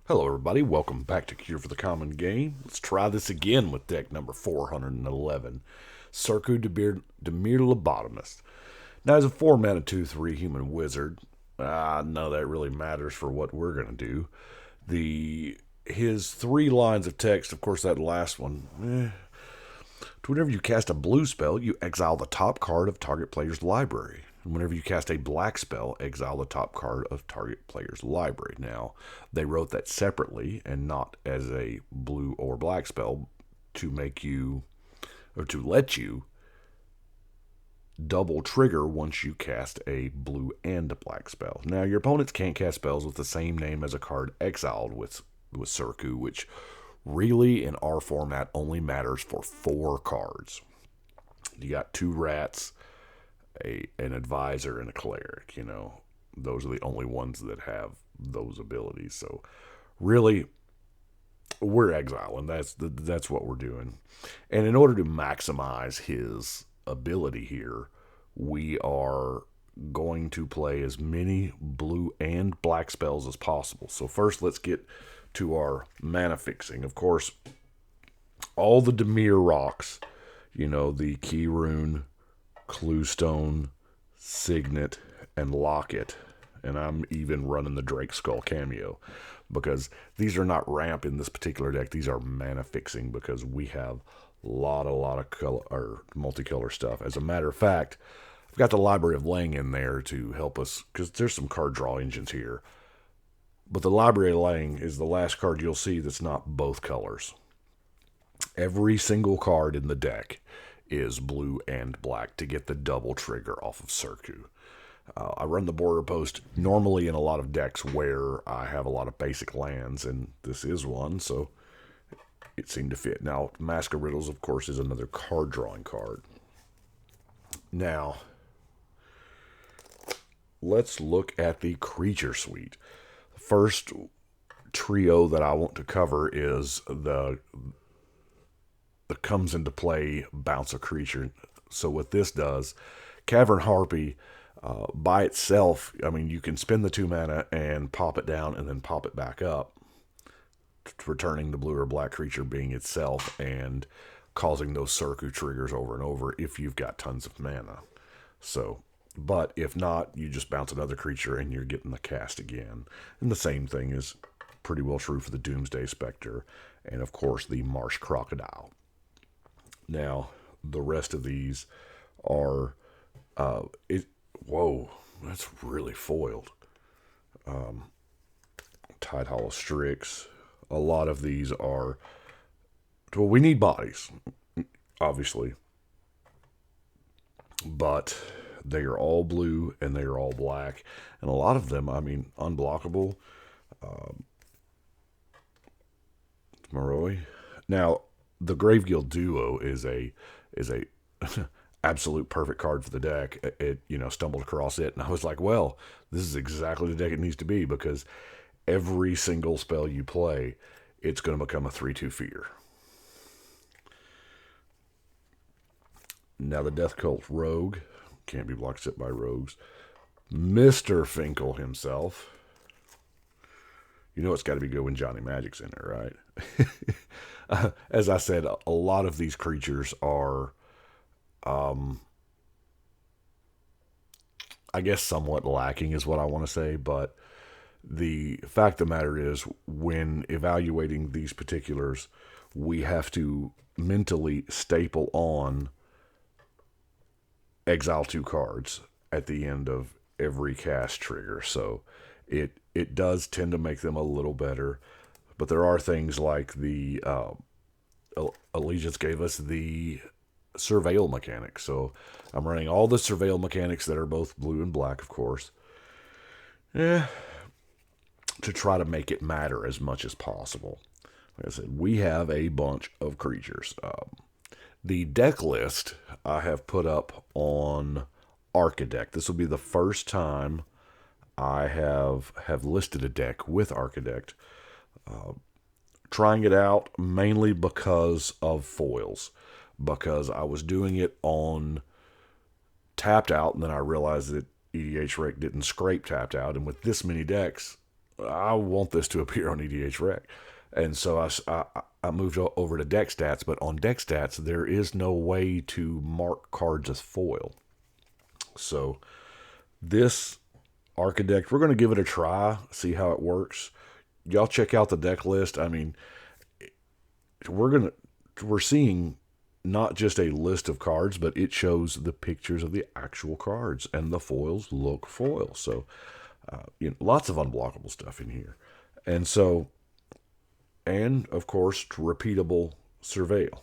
Hello, everybody. Welcome back to Cure for the Common Game. Let's try this again with deck number 411, Circu Dimir Lobotomist. Now, as a 4 mana 2/3 human wizard, none of that really matters for what we're going to do. His 3 lines of text, of course, that last one, whenever you cast a blue spell, you exile the top card of target player's library. And whenever you cast a black spell, exile the top card of target player's library. Now, they wrote that separately and not as a blue or black spell to make you, or to let you double trigger once you cast a blue and a black spell. Now, your opponents can't cast spells with the same name as a card exiled with Circu, which really in our format only matters for 4 cards. You got 2 rats, an advisor, and a cleric. Those are the only ones that have those abilities. So really, we're exiling. That's what we're doing. And in order to maximize his ability here, we are going to play as many blue and black spells as possible. So first, let's get to our mana fixing. Of course, all the Dimir rocks, the Key Rune, Cluestone, Signet, and Locket. And I'm even running the Drake Skull cameo because these are not ramp in this particular deck. These are mana fixing because we have a lot of color or multicolor stuff. As a matter of fact, I've got the Library of Lang in there to help us because there's some card draw engines here. But the Library of Lang is the last card you'll see that's not both colors. Every single card in the deck is blue and black to get the double trigger off of Circu. I run the border post normally in a lot of decks where I have a lot of basic lands, and this is one, so it seemed to fit. Now, Mask of Riddles, of course, is another card drawing card. Now, let's look at the creature suite. The first trio that I want to cover is the comes into play bounce a creature. So what this does, Cavern Harpy, by itself, you can spend the 2 mana and pop it down and then pop it back up, returning the blue or black creature being itself and causing those Circu triggers over and over if you've got tons of mana. So, but if not, you just bounce another creature and you're getting the cast again. And the same thing is pretty well true for the Doomsday Spectre and, of course, the Marsh Crocodile. Now, the rest of these are whoa, that's really foiled. Tidehollow Strix. A lot of these are, well, we need bodies, obviously, but they are all blue and they are all black, and a lot of them, unblockable. Moroi. Now, the Grave Guild Duo is a absolute perfect card for the deck. It stumbled across it, and I was like, well, this is exactly the deck it needs to be because every single spell you play, it's going to become a 3/2 fear. Now the Death Cult Rogue can't be blocked except by rogues. Mr. Finkel himself. It's got to be good when Johnny Magic's in there, right? As I said, a lot of these creatures are, I guess, somewhat lacking, is what I want to say. But the fact of the matter is, when evaluating these particulars, we have to mentally staple on exile 2 cards at the end of every cast trigger. So it does tend to make them a little better. But there are things like the Allegiance gave us the Surveil mechanic. So I'm running all the Surveil mechanics that are both blue and black, of course. To try to make it matter as much as possible. Like I said, we have a bunch of creatures. The deck list I have put up on Archidect. This will be the first time I have listed a deck with Archidect. Trying it out mainly because of foils. Because I was doing it on tapped out, and then I realized that EDH Rec didn't scrape tapped out. And with this many decks, I want this to appear on EDH Rec. And so I moved over to deck stats, but on deck stats, there is no way to mark cards as foil. So this Architect, we're going to give it a try, see how it works. Y'all check out the deck list. I mean, we're seeing not just a list of cards, but it shows the pictures of the actual cards, and the foils look foil. So, lots of unblockable stuff in here, and so, and of course, repeatable surveil,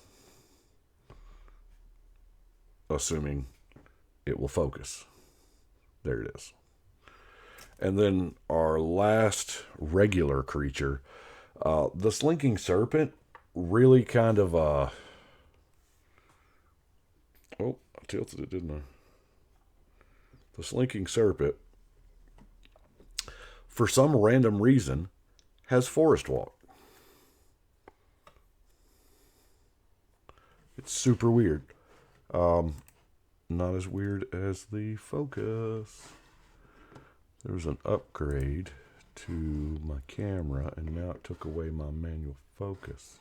assuming it will focus. There it is. And then our last regular creature, the Slinking Serpent, really kind of oh, I tilted it, didn't I? The Slinking Serpent, for some random reason, has Forest Walk. It's super weird. Not as weird as the Focus. There was an upgrade to my camera, and now it took away my manual focus.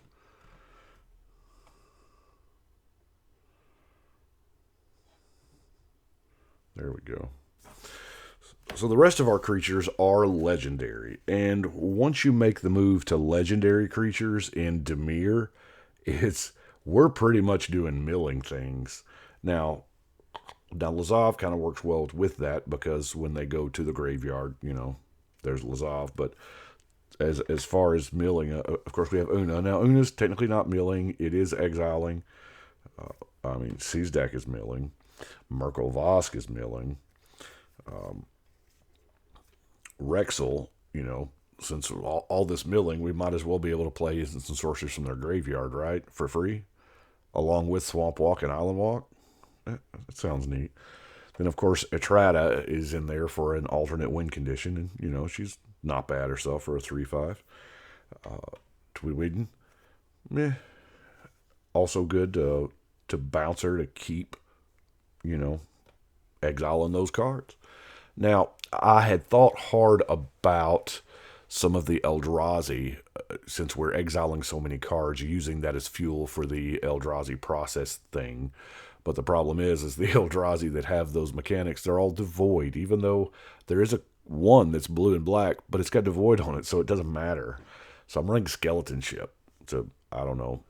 There we go. So the rest of our creatures are legendary, and once you make the move to legendary creatures in Dimir, we're pretty much doing milling things. Now Lazav kind of works well with that, because when they go to the graveyard, there's Lazav. But as far as milling, of course, we have Una. Now, Una's technically not milling. It is exiling. Sizdak is milling. Mirko Vosk is milling. Rexel, since all this milling, we might as well be able to play Instants and Sorceries from their graveyard, right? For free? Along with Swamp Walk and Island Walk? That sounds neat. Then, of course, Etrata is in there for an alternate win condition, and, she's not bad herself for a 3-5. Tweedweden, meh. Also good to bounce her to keep, exiling those cards. Now, I had thought hard about some of the Eldrazi, since we're exiling so many cards, using that as fuel for the Eldrazi process thing. But the problem is the Eldrazi that have those mechanics, they're all devoid, even though there is one that's blue and black, but it's got devoid on it, so it doesn't matter. So I'm running Skeleton Ship. I don't know.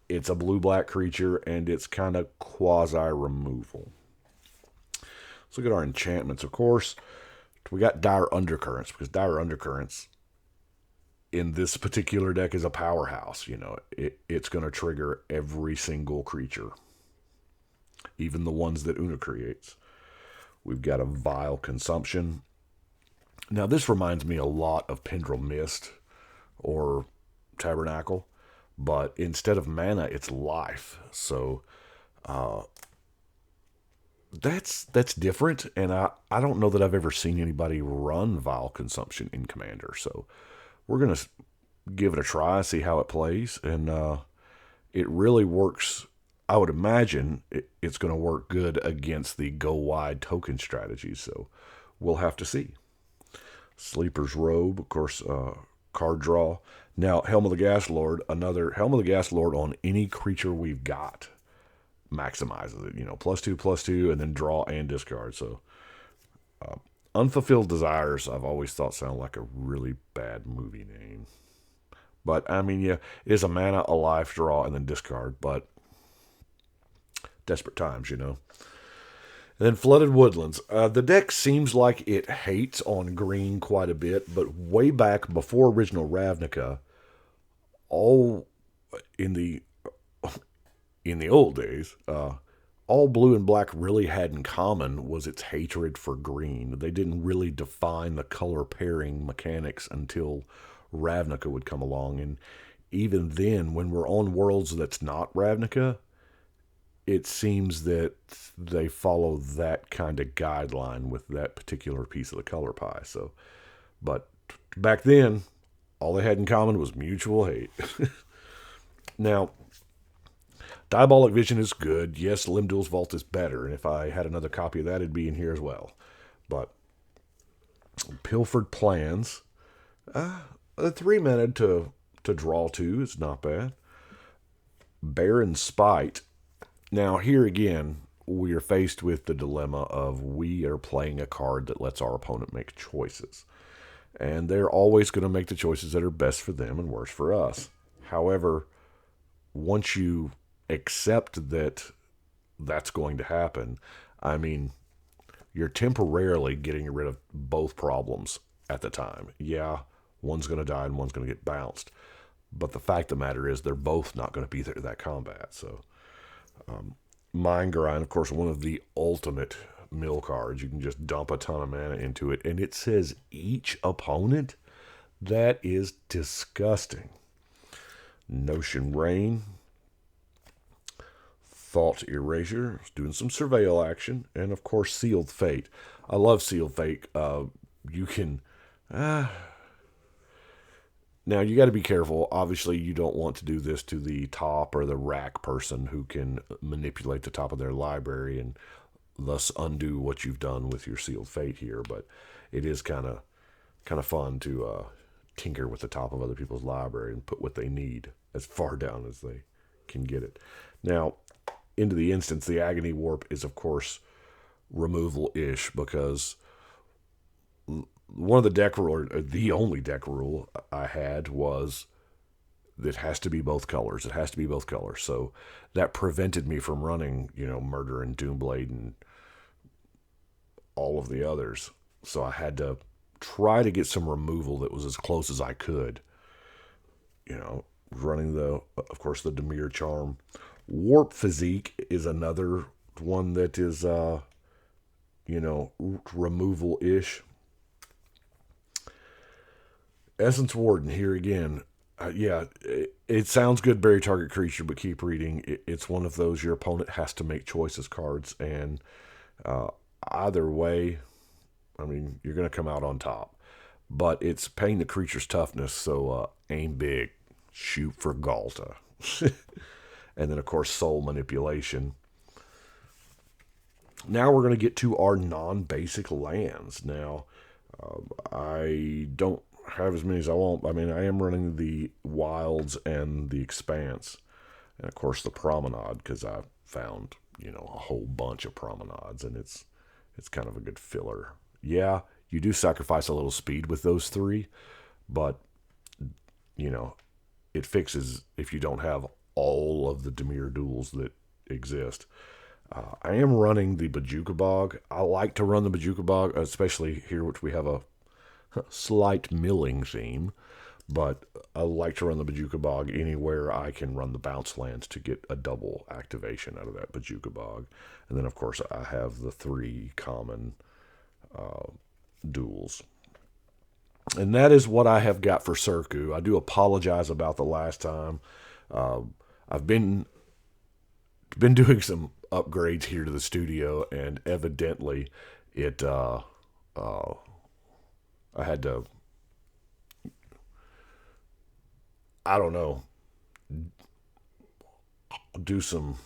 It's a blue-black creature, and it's kind of quasi-removal. Let's look at our enchantments, of course. We got Dire Undercurrents, because Dire Undercurrents in this particular deck is a powerhouse. It's going to trigger every single creature, even the ones that Una creates. We've got a Vile Consumption. Now, this reminds me a lot of Pendril Mist or Tabernacle, but instead of mana, it's life. So that's different, and I don't know that I've ever seen anybody run Vile Consumption in Commander. So we're going to give it a try, see how it plays, and it really works. I would imagine it's going to work good against the go wide token strategy, so we'll have to see. Sleeper's Robe, of course, card draw. Now, Helm of the Gas Lord, another Helm of the Gas Lord on any creature we've got maximizes it. +2/+2, and then draw and discard. So, Unfulfilled Desires, I've always thought sounded like a really bad movie name. But, it is a mana, a life, draw, and then discard. But desperate times. And then Flooded Woodlands. The deck seems like it hates on green quite a bit, but way back before original Ravnica, all in the old days, all blue and black really had in common was its hatred for green. They didn't really define the color pairing mechanics until Ravnica would come along, and even then, when we're on worlds that's not Ravnica, it seems that they follow that kind of guideline with that particular piece of the color pie. So, but back then, all they had in common was mutual hate. Now, Diabolic Vision is good. Yes, Limdul's Vault is better, and if I had another copy of that, it'd be in here as well. But Pilfered Plans, A 3 mana to draw two is not bad. Barren Spite. Now, here again, we are faced with the dilemma of we are playing a card that lets our opponent make choices. And they're always going to make the choices that are best for them and worst for us. However, once you accept that that's going to happen, I mean, you're temporarily getting rid of both problems at the time. Yeah, one's going to die and one's going to get bounced. But the fact of the matter is, they're both not going to be there to that combat. So, Mind Grind, of course, one of the ultimate mill cards. You can just dump a ton of mana into it, and it says each opponent. That is disgusting. Notion Rain, Thought Erasure, doing some surveil action, and of course Sealed Fate. I love Sealed Fate. You can. Now you got to be careful. Obviously, you don't want to do this to the top or the rack person who can manipulate the top of their library and thus undo what you've done with your Sealed Fate here. But it is kind of fun to tinker with the top of other people's library and put what they need as far down as they can get it. Now, into the instance, the Agony Warp is, of course, removal-ish because one of the deck rule, or the only deck rule I had was that it has to be both colors. It has to be both colors. So that prevented me from running, Murder and Doomblade and all of the others. So I had to try to get some removal that was as close as I could. Running of course, the Dimir Charm. Warp Physique is another one that is, removal-ish. Essence Warden, here again. It sounds good, bury target creature, but keep reading. It's one of those your opponent has to make choices cards, and either way, I mean, you're going to come out on top. But it's paying the creature's toughness, so aim big, shoot for Galta. And then, of course, Soul Manipulation. Now we're going to get to our non-basic lands. Now, I don't have as many as I want. I mean, I am running the Wilds and the Expanse. And, of course, the Promenade, because I found, a whole bunch of Promenades, and it's kind of a good filler. Yeah, you do sacrifice a little speed with those three, but, it fixes if you don't have all of the Dimir duels that exist. I am running the Bojuka Bog. I like to run the Bojuka Bog, especially here, which we have a slight milling theme. But I like to run the Bojuka Bog anywhere I can run the bounce lands to get a double activation out of that Bojuka Bog. And then, of course, I have the 3 common duels. And that is what I have got for Circu. I do apologize about the last time. I've been doing some upgrades here to the studio, and evidently I had to, I don't know, do some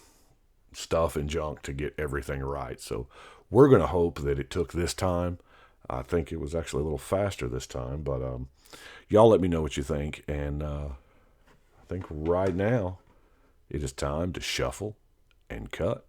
stuff and junk to get everything right. So we're going to hope that it took this time. I think it was actually a little faster this time, but y'all let me know what you think. And I think right now it is time to shuffle and cut.